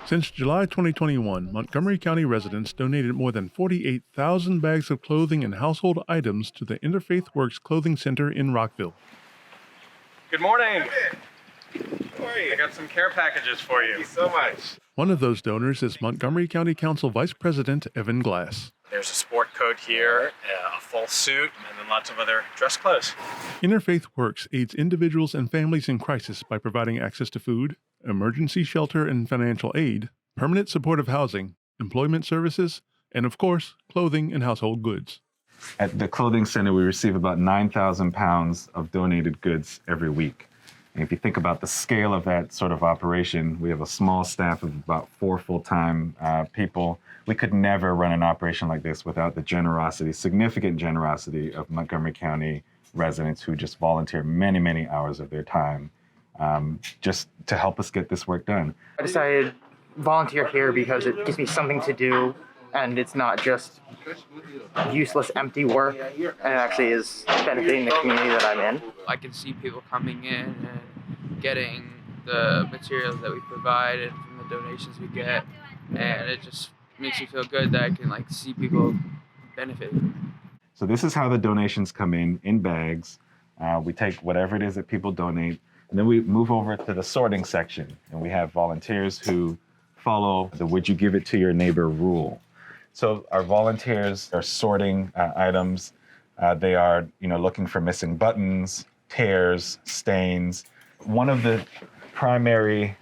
Since July 2021, Montgomery County residents donated more than 48,000 bags of clothing and household items to the Interfaith Works Clothing Center in Rockville. Good morning. How are you? I got some care packages for you. Thank you so much. One of those donors is Montgomery County Council Vice President Evan Glass. There's a sport coat here, a full suit, and then lots of other dress clothes. Interfaith Works aids individuals and families in crisis by providing access to food, emergency shelter and financial aid, permanent supportive housing, employment services, and of course, clothing and household goods. At the clothing center, we receive about 9,000 pounds of donated goods every week. And if you think about the scale of that sort of operation, we have a small staff of about 4 full-time people. We could never run an operation like this without the generosity, significant generosity of Montgomery County residents who just volunteer many, many hours of their time just to help us get this work done. I decided to volunteer here because it gives me something to do, and it's not just useless, empty work, and it actually is benefiting the community that I'm in. I can see people coming in and getting the materials that we provide and from the donations we get, and it just makes me feel good that I can see people benefit. So this is how the donations come in bags. We take whatever it is that people donate, and then we move over to the sorting section, and we have volunteers who follow the "would you give it to your neighbor" rule. So our volunteers are sorting items. They are, looking for missing buttons, tears, stains. One of the primary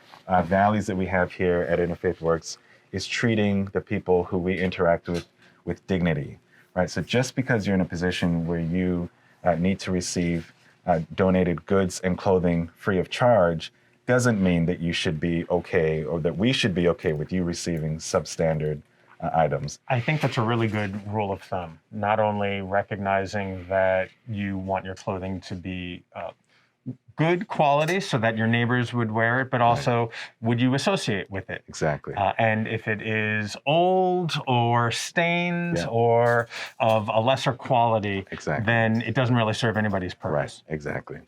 values that we have here at Interfaith Works is treating the people who we interact with dignity, right? So just because you're in a position where you need to receive donated goods and clothing free of charge doesn't mean that you should be okay, or that we should be okay with you receiving substandard items. I think that's a really good rule of thumb, not only recognizing that you want your clothing to be good quality so that your neighbors would wear it, but also would you associate with it? Exactly. And if it is old or stained or of a lesser quality, then it doesn't really serve anybody's purpose. Right, exactly.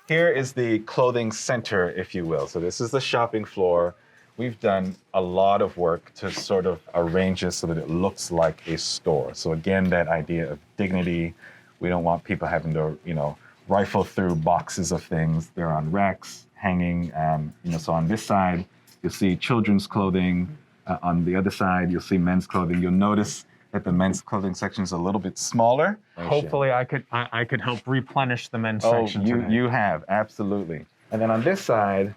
Here is the clothing center, if you will. So this is the shopping floor. We've done a lot of work to sort of arrange this so that it looks like a store. So again, that idea of dignity. We don't want people having to, rifle through boxes of things. They're on racks, hanging. So on this side, you'll see children's clothing. On the other side, you'll see men's clothing. You'll notice that the men's clothing section is a little bit smaller. Hopefully, I could help replenish the men's section. You have, absolutely. And then on this side,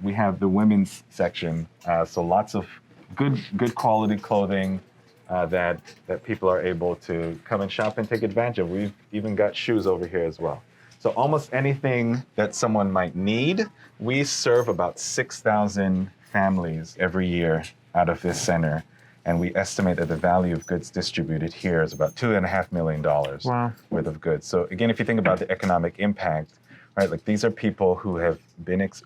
we have the women's section. So lots of good quality clothing that people are able to come and shop and take advantage of. We've even got shoes over here as well. So almost anything that someone might need, we serve about 6,000 families every year out of this center. And we estimate that the value of goods distributed here is about $2.5 million worth of goods. So again, if you think about the economic impact, right, these are people who have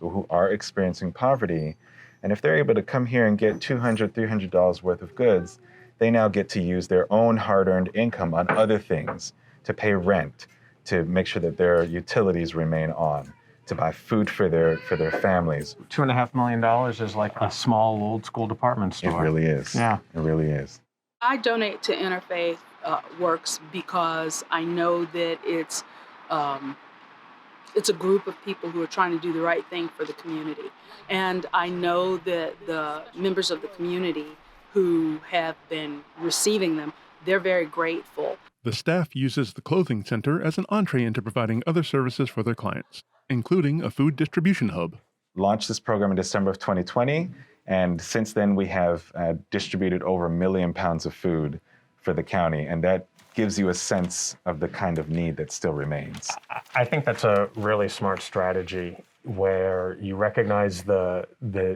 who are experiencing poverty. And if they're able to come here and get $200, $300 worth of goods, they now get to use their own hard-earned income on other things, to pay rent, to make sure that their utilities remain on, to buy food for their families. $2.5 million is like a small old school department store. It really is. Yeah. It really is. I donate to Interfaith Works because I know that it's a group of people who are trying to do the right thing for the community. And I know that the members of the community who have been receiving them, they're very grateful. The staff uses the clothing center as an entree into providing other services for their clients, including a food distribution hub. Launched this program in December of 2020, and since then we have distributed over 1 million pounds of food for the county, and that gives you a sense of the kind of need that still remains. I think that's a really smart strategy where you recognize the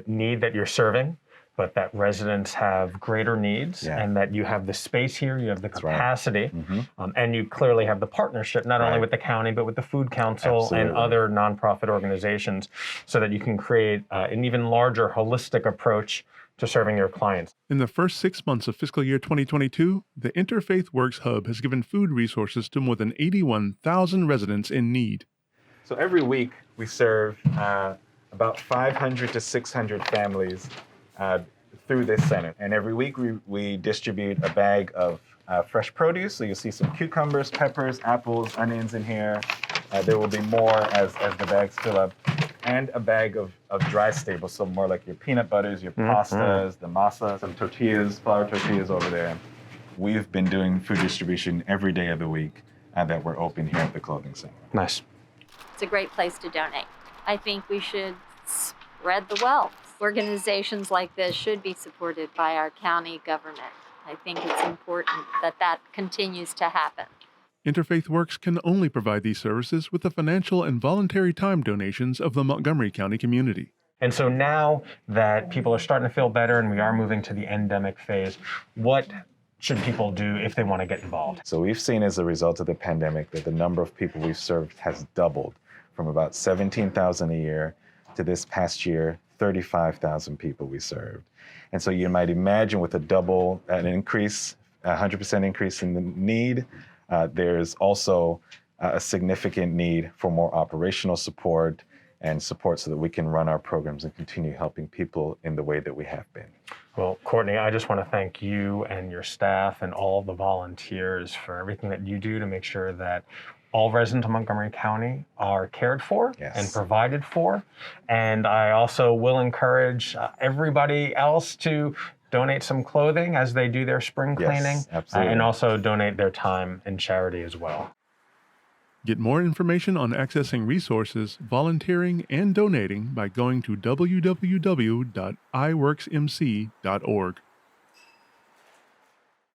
need that you're serving, but that residents have greater needs and that you have the space here, you have the capacity, and you clearly have the partnership, not only with the county, but with the Food Council and other nonprofit organizations, so that you can create an even larger holistic approach to serving your clients. In the first 6 months of fiscal year 2022, the Interfaith Works Hub has given food resources to more than 81,000 residents in need. So every week we serve about 500 to 600 families through this center. And every week we distribute a bag of fresh produce. So you'll see some cucumbers, peppers, apples, onions in here. There will be more as the bags fill up. And a bag of dry staples, so more like your peanut butters, your pastas, the masa, some tortillas, flour tortillas over there. We've been doing food distribution every day of the week that we're open here at the clothing center. Nice. It's a great place to donate. I think we should spread the wealth. Organizations like this should be supported by our county government. I think it's important that that continues to happen. Interfaith Works can only provide these services with the financial and voluntary time donations of the Montgomery County community. And so now that people are starting to feel better and we are moving to the endemic phase, what should people do if they want to get involved? So we've seen as a result of the pandemic that the number of people we've served has doubled from about 17,000 a year to this past year, 35,000 people we served. And so you might imagine with an increase, 100% increase in the need, there's also a significant need for more operational support and support so that we can run our programs and continue helping people in the way that we have been. Well, Courtney, I just want to thank you and your staff and all the volunteers for everything that you do to make sure that all residents of Montgomery County are cared for and provided for. And I also will encourage everybody else to donate some clothing as they do their spring cleaning, and also donate their time in charity as well. Get more information on accessing resources, volunteering, and donating by going to www.iworksmc.org.